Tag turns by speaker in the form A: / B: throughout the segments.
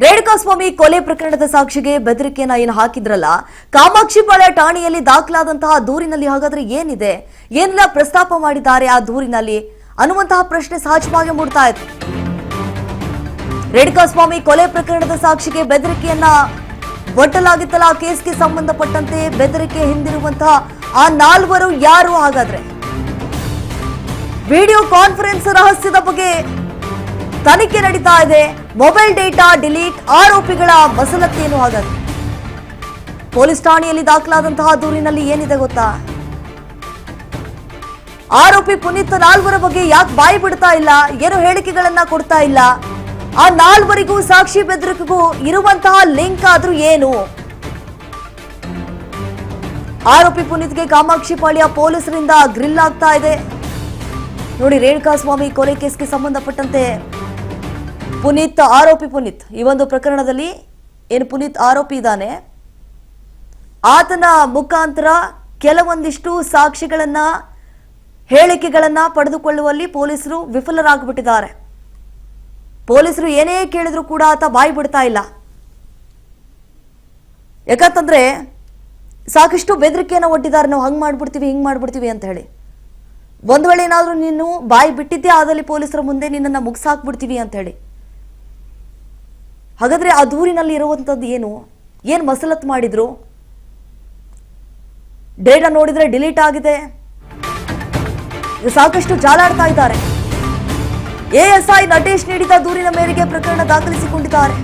A: ರೇಣುಕಾಸ್ವಾಮಿ ಕೊಲೆ ಪ್ರಕರಣದ ಸಾಕ್ಷಿಗೆ ಬೆದರಿಕೆಯನ್ನ ಏನು ಹಾಕಿದ್ರಲ್ಲ, ಕಾಮಾಕ್ಷಿಪಾಳ್ಯ ಠಾಣೆಯಲ್ಲಿ ದಾಖಲಾದಂತಹ ದೂರಿನಲ್ಲಿ ಹಾಗಾದ್ರೆ ಏನಿದೆ, ಏನೆಲ್ಲ ಪ್ರಸ್ತಾಪ ಮಾಡಿದ್ದಾರೆ ಆ ದೂರಿನಲ್ಲಿ ಅನ್ನುವಂತಹ ಪ್ರಶ್ನೆ ಸಹಜವಾಗಿ ಮೂಡ್ತಾ ಇದೆ. ರೇಣುಕಾಸ್ವಾಮಿ ಕೊಲೆ ಪ್ರಕರಣದ ಸಾಕ್ಷಿಗೆ ಬೆದರಿಕೆಯನ್ನ ಒಡ್ಡಲಾಗಿತ್ತಲ್ಲ, ಆ ಕೇಸ್ಗೆ ಸಂಬಂಧಪಟ್ಟಂತೆ ಬೆದರಿಕೆ ಹಿಂದಿರುವಂತಹ ಆ ನಾಲ್ವರು ಯಾರು? ಹಾಗಾದ್ರೆ ವಿಡಿಯೋ ಕಾನ್ಫರೆನ್ಸ್ ರಹಸ್ಯದ ಬಗ್ಗೆ ತನಿಖೆ ನಡೀತಾ ಇದೆ. ಮೊಬೈಲ್ ಡೇಟಾ ಡಿಲೀಟ್, ಆರೋಪಿಗಳ ಮಸಲತ್ತೇನು? ಹಾಗಾದ್ರೆ ಪೊಲೀಸ್ ಠಾಣೆಯಲ್ಲಿ ದಾಖಲಾದಂತಹ ದೂರಿನಲ್ಲಿ ಏನಿದೆ ಗೊತ್ತಾ? ಆರೋಪಿ ಪುನೀತ್ ನಾಲ್ವರ ಬಗ್ಗೆ ಯಾಕೆ ಬಾಯಿ ಬಿಡ್ತಾ ಇಲ್ಲ, ಏನು ಹೇಳಿಕೆಗಳನ್ನ ಕೊಡ್ತಾ ಇಲ್ಲ? ಆ ನಾಲ್ವರಿಗೂ ಸಾಕ್ಷಿ ಬೆದರಿಕೆಗೂ ಇರುವಂತಹ ಲಿಂಕ್ ಆದ್ರೂ ಏನು? ಆರೋಪಿ ಪುನೀತ್ಗೆ ಕಾಮಾಕ್ಷಿಪಾಳ್ಯ ಪೊಲೀಸರಿಂದ ಗ್ರಿಲ್ ಆಗ್ತಾ ಇದೆ. ನೋಡಿ, ರೇಣುಕಾಸ್ವಾಮಿ ಕೊಲೆ ಕೇಸ್ಗೆ ಸಂಬಂಧಪಟ್ಟಂತೆ ಆರೋಪಿ ಪುನೀತ್ ಈ ಒಂದು ಪ್ರಕರಣದಲ್ಲಿ ಏನು ಪುನೀತ್ ಆರೋಪಿ ಇದ್ದಾನೆ, ಆತನ ಮುಖಾಂತರ ಕೆಲವೊಂದಿಷ್ಟು ಸಾಕ್ಷಿಗಳನ್ನ ಹೇಳಿಕೆಗಳನ್ನ ಪಡೆದುಕೊಳ್ಳುವಲ್ಲಿ ಪೊಲೀಸರು ವಿಫಲರಾಗ್ಬಿಟ್ಟಿದ್ದಾರೆ. ಪೊಲೀಸರು ಏನೇ ಕೇಳಿದ್ರು ಕೂಡ ಆತ ಬಾಯಿ ಬಿಡ್ತಾ ಇಲ್ಲ. ಯಾಕಂತಂದ್ರೆ ಸಾಕಷ್ಟು ಬೆದರಿಕೆಯನ್ನು ಒಡ್ಡಿದ್ದಾರೆ, ನಾವು ಹಂಗ್ ಮಾಡ್ಬಿಡ್ತೀವಿ ಹಿಂಗ್ ಮಾಡ್ಬಿಡ್ತೀವಿ ಅಂತ ಹೇಳಿ. ಒಂದ್ ವೇಳೆ ಏನಾದ್ರೂ ನೀನು ಬಾಯಿ ಬಿಟ್ಟಿದ್ದೇ ಆದಲ್ಲಿ ಪೊಲೀಸರ ಮುಂದೆ ನಿನ್ನನ್ನು ಮುಗಿಸಾಕ್ಬಿಡ್ತೀವಿ ಅಂತ ಹೇಳಿ. ಹಾಗಾದ್ರೆ ಆ ದೂರಿನಲ್ಲಿ ಇರುವಂತದ್ದು ಏನು ಮಸಲತ್ ಮಾಡಿದ್ರು? ಡೇಟಾ ನೋಡಿದ್ರೆ ಡಿಲೀಟ್ ಆಗಿದೆ, ಸಾಕಷ್ಟು ಜಾಲಾಡ್ತಾ ಇದ್ದಾರೆ. ಎಎಸ್ಐ ನಟೇಶ್ ನೀಡಿದ ದೂರಿನ ಮೇರೆಗೆ ಪ್ರಕರಣ ದಾಖಲಿಸಿಕೊಂಡಿದ್ದಾರೆ.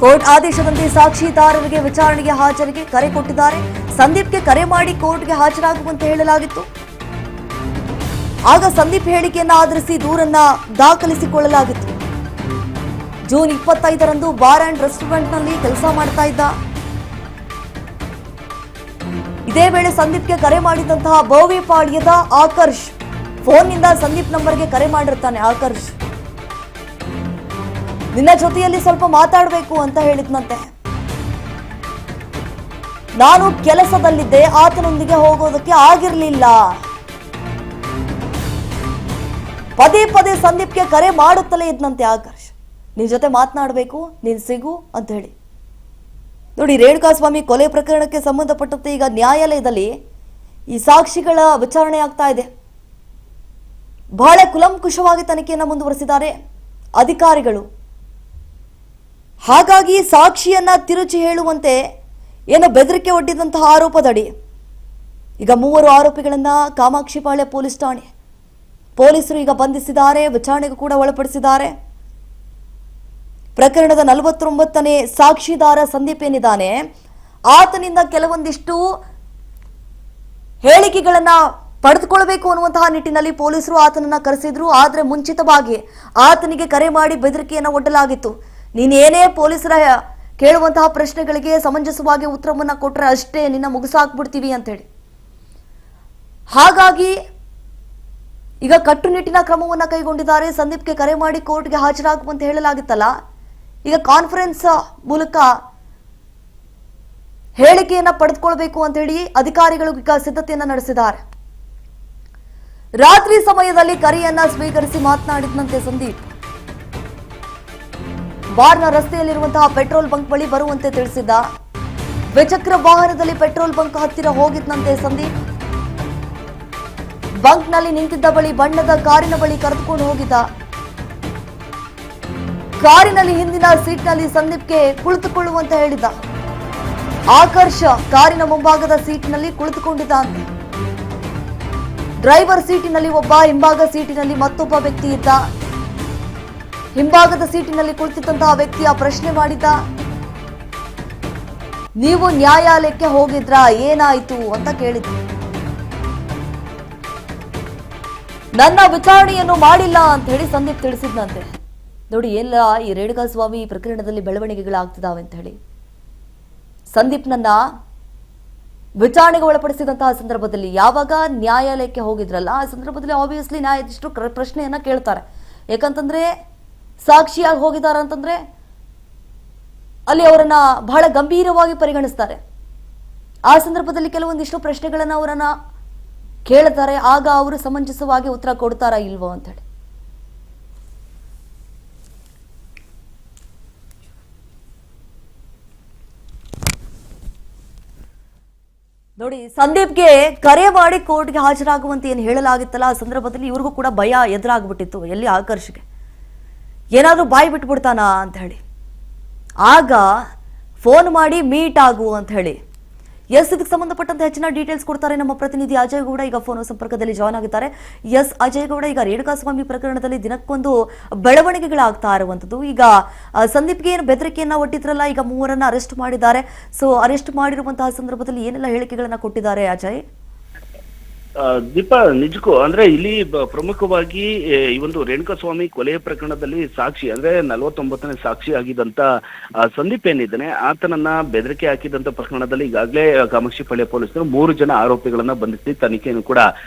A: ಕೋರ್ಟ್ ಆದೇಶದಂತೆ ಸಾಕ್ಷಿದಾರರಿಗೆ ವಿಚಾರಣೆಗೆ ಹಾಜರಿಗೆ ಕರೆ ಕೊಟ್ಟಿದ್ದಾರೆ. ಸಂದೀಪ್ಗೆ ಕರೆ ಮಾಡಿ ಕೋರ್ಟ್ಗೆ ಹಾಜರಾಗುವಂತೆ ಹೇಳಲಾಗಿತ್ತು. ಆಗ ಸಂದೀಪ್ ಹೇಳಿಕೆಯನ್ನ ಆಧರಿಸಿ ದೂರನ್ನ ದಾಖಲಿಸಿಕೊಳ್ಳಲಾಗಿತ್ತು. ಜೂನ್ 25ರಂದು ಬಾರ್ ಅಂಡ್ ರೆಸ್ಟೋರೆಂಟ್ನಲ್ಲಿ ಕೆಲಸ ಮಾಡ್ತಾ ಇದ್ದ. ಇದೇ ವೇಳೆ ಸಂದೀಪ್ಗೆ ಕರೆ ಮಾಡಿದಂತಹ ಬೋವಿಪಾಳ್ಯದ ಆಕರ್ಷ್ ಫೋನ್ನಿಂದ ಸಂದೀಪ್ ನಂಬರ್ಗೆ ಕರೆ ಮಾಡಿರ್ತಾನೆ. ಆಕರ್ಷ್, ನಿನ್ನ ಜೊತೆಯಲ್ಲಿ ಸ್ವಲ್ಪ ಮಾತಾಡಬೇಕು ಅಂತ ಹೇಳಿದ್ನಂತೆ. ನಾನು ಕೆಲಸದಲ್ಲಿದ್ದೆ, ಆತನೊಂದಿಗೆ ಹೋಗೋದಕ್ಕೆ ಆಗಿರ್ಲಿಲ್ಲ. ಪದೇ ಪದೇ ಸಂದೀಪ್ಗೆ ಕರೆ ಮಾಡುತ್ತಲೇ ಇದ್ನಂತೆ ಆಕರ್ಷ್, ನಿನ್ ಜೊತೆ ಮಾತನಾಡಬೇಕು, ನೀನ್ ಸಿಗು ಅಂತ ಹೇಳಿ. ನೋಡಿ, ರೇಣುಕಾಸ್ವಾಮಿ ಕೊಲೆ ಪ್ರಕರಣಕ್ಕೆ ಸಂಬಂಧಪಟ್ಟಂತೆ ಈಗ ನ್ಯಾಯಾಲಯದಲ್ಲಿ ಈ ಸಾಕ್ಷಿಗಳ ವಿಚಾರಣೆ ಆಗ್ತಾ ಇದೆ. ಬಹಳ ಕುಲಂಕುಷವಾಗಿ ತನಿಖೆಯನ್ನು ಮುಂದುವರೆಸಿದ್ದಾರೆ ಅಧಿಕಾರಿಗಳು. ಹಾಗಾಗಿ ಸಾಕ್ಷಿಯನ್ನ ತಿರುಚಿ ಹೇಳುವಂತೆ ಏನೋ ಬೆದರಿಕೆ ಒಡ್ಡಿದಂತಹ ಆರೋಪದಡಿ ಈಗ 3 ಆರೋಪಿಗಳನ್ನ ಕಾಮಾಕ್ಷಿಪಾಳ್ಯ ಪೊಲೀಸ್ ಠಾಣೆ ಪೊಲೀಸರು ಈಗ ಬಂಧಿಸಿದ್ದಾರೆ, ವಿಚಾರಣೆಗೂ ಕೂಡ ಒಳಪಡಿಸಿದ್ದಾರೆ. ಪ್ರಕರಣದ 49ನೇ ಸಾಕ್ಷಿದಾರ ಸಂದೀಪ್ ಏನಿದ್ದಾನೆ, ಆತನಿಂದ ಕೆಲವೊಂದಿಷ್ಟು ಹೇಳಿಕೆಗಳನ್ನ ಪಡೆದುಕೊಳ್ಳಬೇಕು ಅನ್ನುವಂತಹ ನಿಟ್ಟಿನಲ್ಲಿ ಪೊಲೀಸರು ಆತನನ್ನ ಕರೆಸಿದ್ರು. ಆದ್ರೆ ಮುಂಚಿತವಾಗಿ ಆತನಿಗೆ ಕರೆ ಮಾಡಿ ಬೆದರಿಕೆಯನ್ನು ಒಡ್ಡಲಾಗಿತ್ತು. ನೀನೇನೇ ಪೊಲೀಸರ ಕೇಳುವಂತಹ ಪ್ರಶ್ನೆಗಳಿಗೆ ಸಮಂಜಸವಾಗಿ ಉತ್ತರವನ್ನ ಕೊಟ್ರೆ ಅಷ್ಟೇ ನಿನ್ನ ಮುಗಿಸಾಕ್ಬಿಡ್ತೀವಿ ಅಂತ ಹೇಳಿ. ಹಾಗಾಗಿ ಈಗ ಕಟ್ಟುನಿಟ್ಟಿನ ಕ್ರಮವನ್ನ ಕೈಗೊಂಡಿದ್ದಾರೆ. ಸಂದೀಪ್ಗೆ ಕರೆ ಮಾಡಿ ಕೋರ್ಟ್ಗೆ ಹಾಜರಾಗುವಂತೆ ಹೇಳಲಾಗಿತ್ತಲ್ಲ, ಈಗ ಕಾನ್ಫರೆನ್ಸ್ ಮೂಲಕ ಹೇಳಿಕೆಯನ್ನ ಪಡೆದುಕೊಳ್ಬೇಕು ಅಂತ ಹೇಳಿ ಅಧಿಕಾರಿಗಳು ಈಗ ಸಿದ್ಧತೆಯನ್ನ ನಡೆಸಿದ್ದಾರೆ. ರಾತ್ರಿ ಸಮಯದಲ್ಲಿ ಕರೆಯನ್ನ ಸ್ವೀಕರಿಸಿ ಮಾತನಾಡಿದಂತೆ ಸಂದೀಪ್ ಬಾರ್ನ ರಸ್ತೆಯಲ್ಲಿರುವಂತಹ ಪೆಟ್ರೋಲ್ ಬಂಕ್ ಬಳಿ ಬರುವಂತೆ ತಿಳಿಸಿದ್ದ. ದ್ವಿಚಕ್ರ ವಾಹನದಲ್ಲಿ ಪೆಟ್ರೋಲ್ ಬಂಕ್ ಹತ್ತಿರ ಹೋಗಿದ್ದಂತೆ ಸಂದೀಪ್. ಬಂಕ್ನಲ್ಲಿ ನಿಂತಿದ್ದ ಬಳಿ ಬಣ್ಣದ ಕಾರಿನ ಬಳಿ ಕರೆದುಕೊಂಡು ಹೋಗಿದ್ದ. ಕಾರಿನಲ್ಲಿ ಹಿಂದಿನ ಸೀಟ್ನಲ್ಲಿ ಸಂದೀಪ್ಗೆ ಕುಳಿತುಕೊಳ್ಳುವಂತೆ ಹೇಳಿದ್ದ. ಆಕರ್ಷ ಕಾರಿನ ಮುಂಭಾಗದ ಸೀಟಿನಲ್ಲಿ ಕುಳಿತುಕೊಂಡಿದ್ದ ಅಂತೆ. ಡ್ರೈವರ್ ಸೀಟಿನಲ್ಲಿ ಒಬ್ಬ, ಹಿಂಭಾಗ ಸೀಟಿನಲ್ಲಿ ಮತ್ತೊಬ್ಬ ವ್ಯಕ್ತಿ ಇದ್ದ. ಹಿಂಭಾಗದ ಸೀಟಿನಲ್ಲಿ ಕುಳಿತಿದ್ದಂತಹ ವ್ಯಕ್ತಿಯ ಪ್ರಶ್ನೆ ಮಾಡಿದ್ದ. ನೀವು ನ್ಯಾಯಾಲಯಕ್ಕೆ ಹೋಗಿದ್ರಾ, ಏನಾಯ್ತು ಅಂತ ಕೇಳಿದ್ದ. ನನ್ನ ವಿಚಾರಣೆಯನ್ನು ಮಾಡಿಲ್ಲ ಅಂತ ಹೇಳಿ ಸಂದೀಪ್ ತಿಳಿಸಿದ್ನಂತೆ. ನೋಡಿ, ಎಲ್ಲ ಈ ರೇಣುಕಾಸ್ವಾಮಿ ಪ್ರಕರಣದಲ್ಲಿ ಬೆಳವಣಿಗೆಗಳಾಗ್ತಿದಾವೆ ಅಂತ ಹೇಳಿ ಸಂದೀಪ್ನನ್ನ ವಿಚಾರಣೆಗೆ ಒಳಪಡಿಸಿದಂತಹ ಸಂದರ್ಭದಲ್ಲಿ ಯಾವಾಗ ನ್ಯಾಯಾಲಯಕ್ಕೆ ಹೋಗಿದ್ರಲ್ಲ, ಆ ಸಂದರ್ಭದಲ್ಲಿ ಆಬ್ವಿಯಸ್ಲಿ ನ್ಯಾಯಾಧೀಶರು ಪ್ರಶ್ನೆಯನ್ನ ಕೇಳ್ತಾರೆ. ಯಾಕಂತಂದ್ರೆ ಸಾಕ್ಷಿಯಾಗಿ ಹೋಗಿದ್ದಾರೆ ಅಂತಂದ್ರೆ ಅಲ್ಲಿ ಅವರನ್ನ ಬಹಳ ಗಂಭೀರವಾಗಿ ಪರಿಗಣಿಸ್ತಾರೆ. ಆ ಸಂದರ್ಭದಲ್ಲಿ ಕೆಲವೊಂದಿಷ್ಟು ಪ್ರಶ್ನೆಗಳನ್ನ ಅವರನ್ನ ಕೇಳ್ತಾರೆ. ಆಗ ಅವರು ಸಮಂಜಸವಾಗಿ ಉತ್ತರ ಕೊಡ್ತಾರಾ ಇಲ್ವೋ ಅಂತ ಹೇಳಿ. ನೋಡಿ, ಸಂದೀಪ್ಗೆ ಕರೆ ಮಾಡಿ ಕೋರ್ಟ್ಗೆ ಹಾಜರಾಗುವಂತೆ ಏನು ಹೇಳಲಾಗಿತ್ತಲ್ಲ, ಆ ಸಂದರ್ಭದಲ್ಲಿ ಇವ್ರಿಗೂ ಕೂಡ ಭಯ ಎದುರಾಗ್ಬಿಟ್ಟಿತ್ತು. ಎಲ್ಲಿ ಆಕರ್ಷಿಗೆ ಏನಾದರೂ ಬಾಯಿ ಬಿಟ್ಬಿಡ್ತಾನಾ ಅಂತ ಹೇಳಿ. ಆಗ ಫೋನ್ ಮಾಡಿ ಮೀಟ್ ಆಗು ಅಂತ ಹೇಳಿ ಇದಕ್ಕೆ ಸಂಬಂಧಪಟ್ಟಂತೆ ಹೆಚ್ಚಿನ ಡೀಟೇಲ್ಸ್ ಕೊಡ್ತಾರೆ ನಮ್ಮ ಪ್ರತಿನಿಧಿ ಅಜಯ್ ಗೌಡ. ಈಗ ಫೋನ್ ಸಂಪರ್ಕದಲ್ಲಿ ಜಾಯ್ನ್ ಆಗಿದ್ದಾರೆ. ಅಜಯ್ ಗೌಡ, ಈಗ ರೇಣುಕಾಸ್ವಾಮಿ ಪ್ರಕರಣದಲ್ಲಿ ದಿನಕ್ಕೊಂದು ಬೆಳವಣಿಗೆಗಳಾಗ್ತಾ ಇರುವಂತದ್ದು. ಈಗ ಸಂದೀಪ್ಗೆ ಏನು ಬೆದರಿಕೆಯನ್ನ ಒಟ್ಟಿದ್ರಲ್ಲ, ಈಗ ಮೂವರನ್ನ ಅರೆಸ್ಟ್ ಮಾಡಿದ್ದಾರೆ. ಸೊ ಅರೆಸ್ಟ್ ಮಾಡಿರುವಂತಹ ಸಂದರ್ಭದಲ್ಲಿ ಏನೆಲ್ಲ ಹೇಳಿಕೆಗಳನ್ನ ಕೊಟ್ಟಿದ್ದಾರೆ ಅಜಯ್?
B: ದೀಪಾ, ನಿಜಕ್ಕೂ ಅಂದ್ರೆ ಇಲ್ಲಿ ಪ್ರಮುಖವಾಗಿ ಈ ಒಂದು ರೇಣುಕಾಸ್ವಾಮಿ ಕೊಲೆ ಪ್ರಕರಣದಲ್ಲಿ ಸಾಕ್ಷಿ ಅಂದ್ರೆ 49ನೇ ಸಾಕ್ಷಿ ಆಗಿದ್ದಂತ ಸಂದೀಪ್ ಏನಿದ್ದಾನೆ, ಆತನನ್ನ ಬೆದರಿಕೆ ಹಾಕಿದಂತ ಪ್ರಕರಣದಲ್ಲಿ ಈಗಾಗಲೇ ಕಾಮಾಕ್ಷಿಪಾಳ್ಯ ಪೊಲೀಸರು 3 ಜನ ಆರೋಪಿಗಳನ್ನ ಬಂಧಿಸಿ ತನಿಖೆಯನ್ನು ಕೂಡ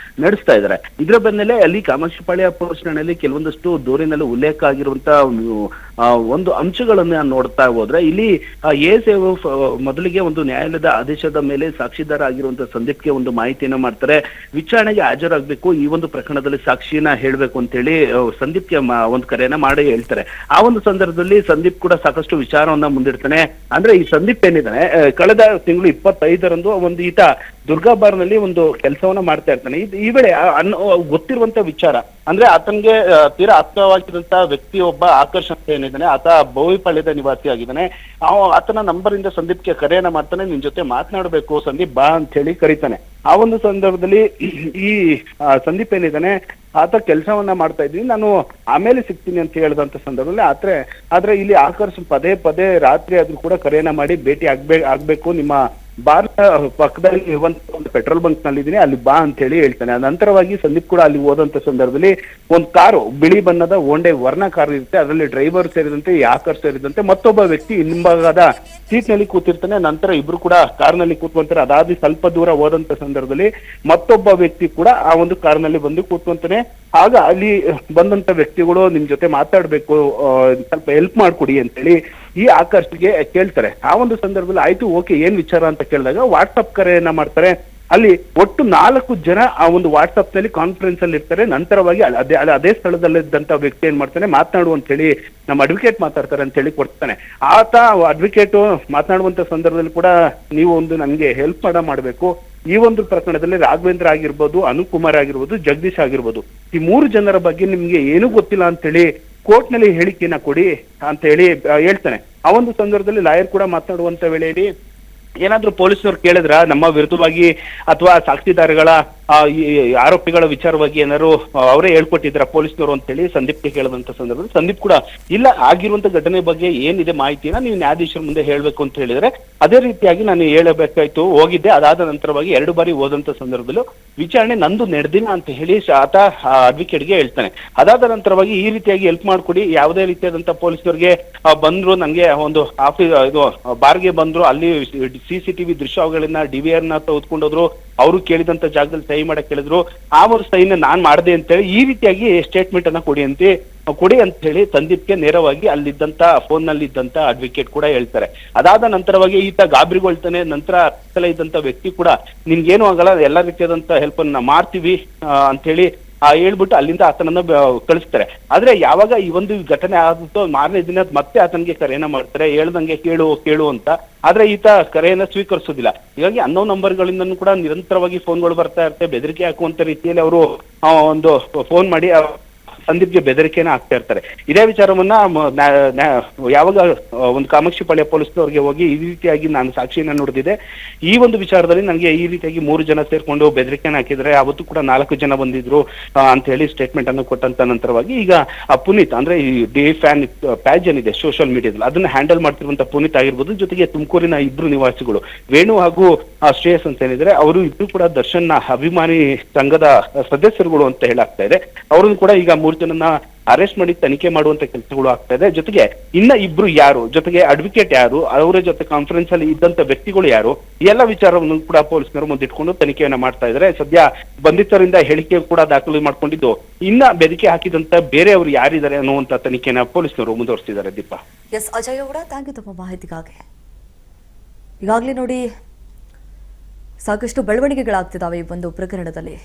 B: ನಡೆಸ್ತಾ ಇದ್ದಾರೆ. ಇದರ ಬೆನ್ನಲ್ಲೇ ಅಲ್ಲಿ ಕಾಮಾಕ್ಷಿಪಾಳ್ಯ ಪೊಲೀಸ್ ಠಾಣೆಯಲ್ಲಿ ಕೆಲವೊಂದಷ್ಟು ದೂರಿನಲ್ಲಿ ಉಲ್ಲೇಖ ಆಗಿರುವಂತ ಒಂದು ಅಂಶಗಳನ್ನ ನೋಡ್ತಾ ಹೋದ್ರೆ, ಇಲ್ಲಿ ಮೊದಲಿಗೆ ಒಂದು ನ್ಯಾಯಾಲಯದ ಆದೇಶದ ಮೇಲೆ ಸಾಕ್ಷಿದಾರ ಆಗಿರುವಂತಹ ಸಂದೀಪ್ಗೆ ಒಂದು ಮಾಹಿತಿಯನ್ನ ಮಾಡ್ತಾರೆ. ವಿಚಾರಣೆಗೆ ಹಾಜರಾಗಬೇಕು, ಈ ಒಂದು ಪ್ರಕರಣದಲ್ಲಿ ಸಾಕ್ಷಿಯನ್ನ ಹೇಳ್ಬೇಕು ಅಂತ ಹೇಳಿ ಸಂದೀಪ್ಗೆ ಒಂದು ಕರೆಯನ್ನ ಮಾಡಿ ಹೇಳ್ತಾರೆ. ಆ ಒಂದು ಸಂದರ್ಭದಲ್ಲಿ ಸಂದೀಪ್ ಕೂಡ ಸಾಕಷ್ಟು ವಿಚಾರವನ್ನ ಮುಂದಿಡ್ತಾನೆ. ಅಂದ್ರೆ ಈ ಸಂದೀಪ್ ಏನಿದ್ದಾನೆ, ಕಳೆದ ತಿಂಗಳು 25ರಂದು ಒಂದು ಈತ ದುರ್ಗಾಬಾರ್ನಲ್ಲಿ ಒಂದು ಕೆಲಸವನ್ನ ಮಾಡ್ತಾ ಇರ್ತಾನೆ. ಈ ವೇಳೆ ಗೊತ್ತಿರುವಂತ ವಿಚಾರ ಅಂದ್ರೆ ಆತನಿಗೆ ತೀರಾ ಆಪ್ತವಾಗಿರುವಂತ ವ್ಯಕ್ತಿ ಒಬ್ಬ ಆಕರ್ಷ್ ಅಂತ ಏನಿದ್ದಾನೆ, ಆತ ಬೋವಿಪಾಳ್ಯದ ನಿವಾಸಿ ಆಗಿದ್ದಾನೆ. ಆತನ ನಂಬರ್ ಇಂದ ಸಂದೀಪ್ಗೆ ಕರೆಯನ್ನ ಮಾಡ್ತಾನೆ. ನಿನ್ ಜೊತೆ ಮಾತನಾಡ್ಬೇಕು ಸಂದೀಪ್, ಬಾ ಅಂತ ಹೇಳಿ ಕರೀತಾನೆ. ಆ ಒಂದು ಸಂದರ್ಭದಲ್ಲಿ ಈ ಸಂದೀಪ್ ಏನಿದ್ದಾನೆ, ಆತ ಕೆಲಸವನ್ನ ಮಾಡ್ತಾ ಇದ್ವಿ, ನಾನು ಆಮೇಲೆ ಸಿಗ್ತೀನಿ ಅಂತ ಹೇಳಿದಂತ ಸಂದರ್ಭದಲ್ಲಿ ಆದ್ರೆ ಇಲ್ಲಿ ಆಕರ್ಷ್ ಪದೇ ಪದೇ ರಾತ್ರಿ ಆದ್ರೂ ಕೂಡ ಕರೆಯನ್ನ ಮಾಡಿ ಭೇಟಿ ಆಗ್ಬೇಕು, ನಿಮ್ಮ ಬಾರ್ ಪಕ್ಕದಲ್ಲಿ ಇರುವಂತ ಒಂದು ಪೆಟ್ರೋಲ್ ಬಂಕ್ ನಲ್ಲಿ ಇದೀನಿ, ಅಲ್ಲಿ ಬಾ ಅಂತ ಹೇಳಿ ಹೇಳ್ತಾನೆ. ನಂತರವಾಗಿ ಸಂದೀಪ್ ಕೂಡ ಅಲ್ಲಿ ಹೋದಂತ ಸಂದರ್ಭದಲ್ಲಿ ಒಂದು ಕಾರು, ಬಿಳಿ ಬಣ್ಣದ ಹೋಂಡೆ ವರ್ಣ ಕಾರ್ ಇರುತ್ತೆ, ಅದರಲ್ಲಿ ಡ್ರೈವರ್ ಸೇರಿದಂತೆ ಆಕರ್ಷ್ ಸೇರಿದಂತೆ ಮತ್ತೊಬ್ಬ ವ್ಯಕ್ತಿ ಹಿಂಭಾಗದ ಸೀಟ್ ನಲ್ಲಿ ಕೂತಿರ್ತಾನೆ. ನಂತರ ಇಬ್ರು ಕೂಡ ಕಾರ್ನಲ್ಲಿ ಕೂತ್ಕೊಂತಾರೆ. ಅದಾದ ಸ್ವಲ್ಪ ದೂರ ಹೋದಂತ ಸಂದರ್ಭದಲ್ಲಿ ಮತ್ತೊಬ್ಬ ವ್ಯಕ್ತಿ ಕೂಡ ಆ ಒಂದು ಕಾರ್ನಲ್ಲಿ ಬಂದು ಕೂತ್ಕೊಂತಾನೆ. ಆಗ ಅಲ್ಲಿ ಬಂದಂತ ವ್ಯಕ್ತಿಗಳು ನಿಮ್ ಜೊತೆ ಮಾತಾಡ್ಬೇಕು, ಸ್ವಲ್ಪ ಹೆಲ್ಪ್ ಮಾಡ್ಕೊಡಿ ಅಂತೇಳಿ ಈ ಆಕರ್ಷ್ಗೆ ಕೇಳ್ತಾರೆ. ಆ ಒಂದು ಸಂದರ್ಭದಲ್ಲಿ ಆಯ್ತು, ಓಕೆ, ಏನ್ ವಿಚಾರ ಅಂತ ಕೇಳಿದಾಗ ವಾಟ್ಸಪ್ ಕರೆಯನ್ನ ಮಾಡ್ತಾರೆ. ಅಲ್ಲಿ ಒಟ್ಟು 4 ಜನ ಆ ಒಂದು ವಾಟ್ಸಪ್ ನಲ್ಲಿ ಕಾನ್ಫರೆನ್ಸ್ ಅಲ್ಲಿ ಇರ್ತಾರೆ. ನಂತರವಾಗಿ ಅದೇ ಸ್ಥಳದಲ್ಲಿದ್ದಂತ ವ್ಯಕ್ತಿ ಏನ್ ಮಾಡ್ತಾನೆ, ಮಾತನಾಡು ಅಂತ ಹೇಳಿ ನಮ್ಮ ಅಡ್ವೊಕೇಟ್ ಮಾತಾಡ್ತಾರೆ ಅಂತ ಹೇಳಿ ಕೊಡ್ತಾನೆ. ಆತ ಅಡ್ವೊಕೇಟ್ ಮಾತನಾಡುವಂತ ಸಂದರ್ಭದಲ್ಲಿ ಕೂಡ ನೀವು ಒಂದು ನನ್ಗೆ ಹೆಲ್ಪ್ ಮಾಡ್ಬೇಕು, ಈ ಒಂದು ಪ್ರಕರಣದಲ್ಲಿ ರಾಘವೇಂದ್ರ ಆಗಿರ್ಬೋದು, ಅನುಕುಮಾರ್ ಆಗಿರ್ಬೋದು, ಜಗದೀಶ್ ಆಗಿರ್ಬೋದು, ಈ 3 ಜನರ ಬಗ್ಗೆ ನಿಮ್ಗೆ ಏನೂ ಗೊತ್ತಿಲ್ಲ ಅಂತ ಹೇಳಿ ಕೋರ್ಟ್ ನಲ್ಲಿ ಹೇಳಿಕೆಯನ್ನ ಕೊಡಿ ಅಂತ ಹೇಳಿ ಹೇಳ್ತಾನೆ. ಆ ಒಂದು ಸಂದರ್ಭದಲ್ಲಿ ಲಾಯರ್ ಕೂಡ ಮಾತನಾಡುವಂತ ವೇಳೆಯಲ್ಲಿ ಏನಾದ್ರೂ ಪೊಲೀಸರು ಕೇಳಿದ್ರ ನಮ್ಮ ವಿರುದ್ಧವಾಗಿ ಅಥವಾ ಸಾಕ್ಷಿದಾರಗಳ ಈ ಆರೋಪಿಗಳ ವಿಚಾರವಾಗಿ ಏನಾದ್ರು ಅವರೇ ಹೇಳ್ಕೊಟ್ಟಿದ್ರ ಪೊಲೀಸ್ನವರು ಅಂತ ಹೇಳಿ ಸಂದೀಪ್ಗೆ ಕೇಳಿದಂತ ಸಂದರ್ಭದಲ್ಲಿ ಸಂದೀಪ್ ಕೂಡ ಇಲ್ಲ, ಆಗಿರುವಂತ ಘಟನೆ ಬಗ್ಗೆ ಏನಿದೆ ಮಾಹಿತಿನ ನೀವು ನ್ಯಾಯಾಧೀಶರ ಮುಂದೆ ಹೇಳ್ಬೇಕು ಅಂತ ಹೇಳಿದ್ರೆ ಅದೇ ರೀತಿಯಾಗಿ ನಾನು ಹೇಳಬೇಕಾಯ್ತು, ಹೋಗಿದ್ದೆ. ಅದಾದ ನಂತರವಾಗಿ 2 ಬಾರಿ ಹೋದಂತ ಸಂದರ್ಭದಲ್ಲೂ ವಿಚಾರಣೆ ನಂದು ನಡೆದಿಲ್ಲ ಅಂತ ಹೇಳಿ ಆತ ಅಡ್ವೊಕೇಟ್ಗೆ ಹೇಳ್ತಾನೆ. ಅದಾದ ನಂತರವಾಗಿ ಈ ರೀತಿಯಾಗಿ ಹೆಲ್ಪ್ ಮಾಡ್ಕೊಡಿ, ಯಾವುದೇ ರೀತಿಯಾದಂತ ಪೊಲೀಸರಿಗೆ ಬಂದ್ರು, ನಂಗೆ ಒಂದು ಇದು ಬಾರ್ಗೆ ಬಂದ್ರು, ಅಲ್ಲಿ CCTV ದೃಶ್ಯಾವಳಿಗಳನ್ನ DVR ನ ತೆಗೆದುಕೊಂಡೋದ್ರು, ಅವರು ಕೇಳಿದಂತ ಜಾಗದಲ್ಲಿ ಸಹಿ ಮಾಡಕ್ ಕೇಳಿದ್ರು, ಆ ಒಂದು ಸಹಿನ ನಾನ್ ಮಾಡಿದೆ ಅಂತ ಹೇಳಿ ಈ ರೀತಿಯಾಗಿ ಸ್ಟೇಟ್ಮೆಂಟ್ ಅನ್ನ ಕೊಡಿ ಅಂತ ಹೇಳಿ ಸಂದೀಪ್ಗೆ ನೇರವಾಗಿ ಅಲ್ಲಿದ್ದಂತ ಫೋನ್ ನಲ್ಲಿ ಇದ್ದಂತ ಅಡ್ವೊಕೇಟ್ ಕೂಡ ಹೇಳ್ತಾರೆ. ಅದಾದ ನಂತರವಾಗಿ ಈತ ಗಾಬರಿಗೊಳ್ತಾನೆ. ನಂತರ ಇದ್ದಂತ ವ್ಯಕ್ತಿ ಕೂಡ ನಿನ್ಗೇನು ಆಗಲ್ಲ, ಎಲ್ಲಾ ರೀತಿಯಾದಂತ ಹೆಲ್ಪ್ ಅನ್ನ ಮಾಡ್ತೀವಿ ಅಂತ ಹೇಳಿ ಹೇಳ್ಬಿಟ್ಟು ಅಲ್ಲಿಂದ ಆತನನ್ನ ಕಳಿಸ್ತಾರೆ. ಆದ್ರೆ ಯಾವಾಗ ಈ ಒಂದು ಘಟನೆ ಆಗುತ್ತೋ ಮಾರನೇ ದಿನ ಮತ್ತೆ ಆತನಿಗೆ ಕರೆಯನ್ನ ಮಾಡ್ತಾರೆ, ಹೇಳ್ದಂಗೆ ಕೇಳು ಅಂತ. ಆದ್ರೆ ಈತ ಕರೆಯನ್ನ ಸ್ವೀಕರಿಸೋದಿಲ್ಲ. ಹೀಗಾಗಿ ಅನ್ನೋ ನಂಬರ್ಗಳಿಂದನೂ ಕೂಡ ನಿರಂತರವಾಗಿ ಫೋನ್ಗಳು ಬರ್ತಾ ಇರುತ್ತೆ. ಬೆದರಿಕೆ ಹಾಕುವಂತ ರೀತಿಯಲ್ಲಿ ಅವರು ಒಂದು ಫೋನ್ ಮಾಡಿ ಸಂದೀಪ್ಗೆ ಬೆದರಿಕೆನ ಹಾಕ್ತಾ ಇರ್ತಾರೆ. ಇದೇ ವಿಚಾರವನ್ನ ಯಾವಾಗ ಒಂದು ಕಾಮಾಕ್ಷಿಪಾಳ್ಯ ಪೊಲೀಸ್ನವ್ರಿಗೆ ಹೋಗಿ ಈ ರೀತಿಯಾಗಿ ನಾನು ಸಾಕ್ಷಿಯನ್ನ ನುಡಿದಿದೆ, ಈ ಒಂದು ವಿಚಾರದಲ್ಲಿ ನನಗೆ ಈ ರೀತಿಯಾಗಿ 3 ಜನ ಸೇರ್ಕೊಂಡು ಬೆದರಿಕೆನ ಹಾಕಿದ್ರೆ, ಅವತ್ತು ಕೂಡ 4 ಜನ ಬಂದಿದ್ರು ಅಂತ ಹೇಳಿ ಸ್ಟೇಟ್ಮೆಂಟ್ ಅನ್ನು ಕೊಟ್ಟಂತ ನಂತರವಾಗಿ ಈಗ ಪುನೀತ್ ಅಂದ್ರೆ ಈ DFan ಪೇಜ್ ಏನಿದೆ ಸೋಷಿಯಲ್ ಮೀಡಿಯಾದಲ್ಲಿ ಅದನ್ನ ಹ್ಯಾಂಡಲ್ ಮಾಡ್ತಿರುವಂತ ಪುನೀತ್ ಆಗಿರ್ಬೋದು, ಜೊತೆಗೆ ತುಮಕೂರಿನ 2 ನಿವಾಸಿಗಳು ವೇಣು ಹಾಗೂ ಶ್ರೇಯಸ್ ಅಂತ ಏನಿದ್ರೆ, ಅವರು ಇಬ್ರು ಕೂಡ ದರ್ಶನ್ ಅಭಿಮಾನಿ ಸಂಘದ ಸದಸ್ಯರುಗಳು ಅಂತ ಹೇಳಾಗ್ತಾ ಇದೆ. ಅವರನ್ನು ಕೂಡ ಈಗ 3 ಜನನ್ನ ಅರೆಸ್ಟ್ ಮಾಡಿ ತನಿಖೆ ಮಾಡುವಂತ ಕೆಲಸಗಳು ಆಗ್ತಾ ಇದೆ. ಜೊತೆಗೆ ಇನ್ನ 2 ಯಾರು, ಜೊತೆಗೆ ಅಡ್ವೊಕೇಟ್ ಯಾರು, ಅವರ ಜೊತೆ ಕಾನ್ಫರೆನ್ಸ್ ಅಲ್ಲಿ ಇದ್ದಂತ ವ್ಯಕ್ತಿಗಳು ಯಾರು, ಎಲ್ಲ ವಿಚಾರವನ್ನು ಕೂಡ ಪೊಲೀಸರು ಮುಂದಿಟ್ಕೊಂಡು ತನಿಖೆಯನ್ನ ಮಾಡ್ತಾ ಇದ್ದಾರೆ. ಸದ್ಯ ಬಂಧಿತರಿಂದ ಹೇಳಿಕೆ ಕೂಡ ದಾಖಲು ಮಾಡ್ಕೊಂಡಿದ್ದು, ಇನ್ನ ಬೆದರಿಕೆ ಹಾಕಿದಂತ ಬೇರೆಯವರು ಯಾರಿದ್ದಾರೆ ಅನ್ನುವಂತ ತನಿಖೆನ ಪೊಲೀಸರು ಮುಂದುವರಿಸಿದ್ದಾರೆ. ದೀಪಾ.
A: ಅಜಯ್ ಅವರ ಥ್ಯಾಂಕ್ ಯು ತಮ್ಮ ಮಾಹಿತಿಗಾಗಿ. ಈಗಾಗಲೇ ನೋಡಿ ಸಾಕಷ್ಟು ಬೆಳವಣಿಗೆಗಳಾಗ್ತಿದ್ದಾವೆ ಈ ಒಂದು ಪ್ರಕರಣದಲ್ಲಿ.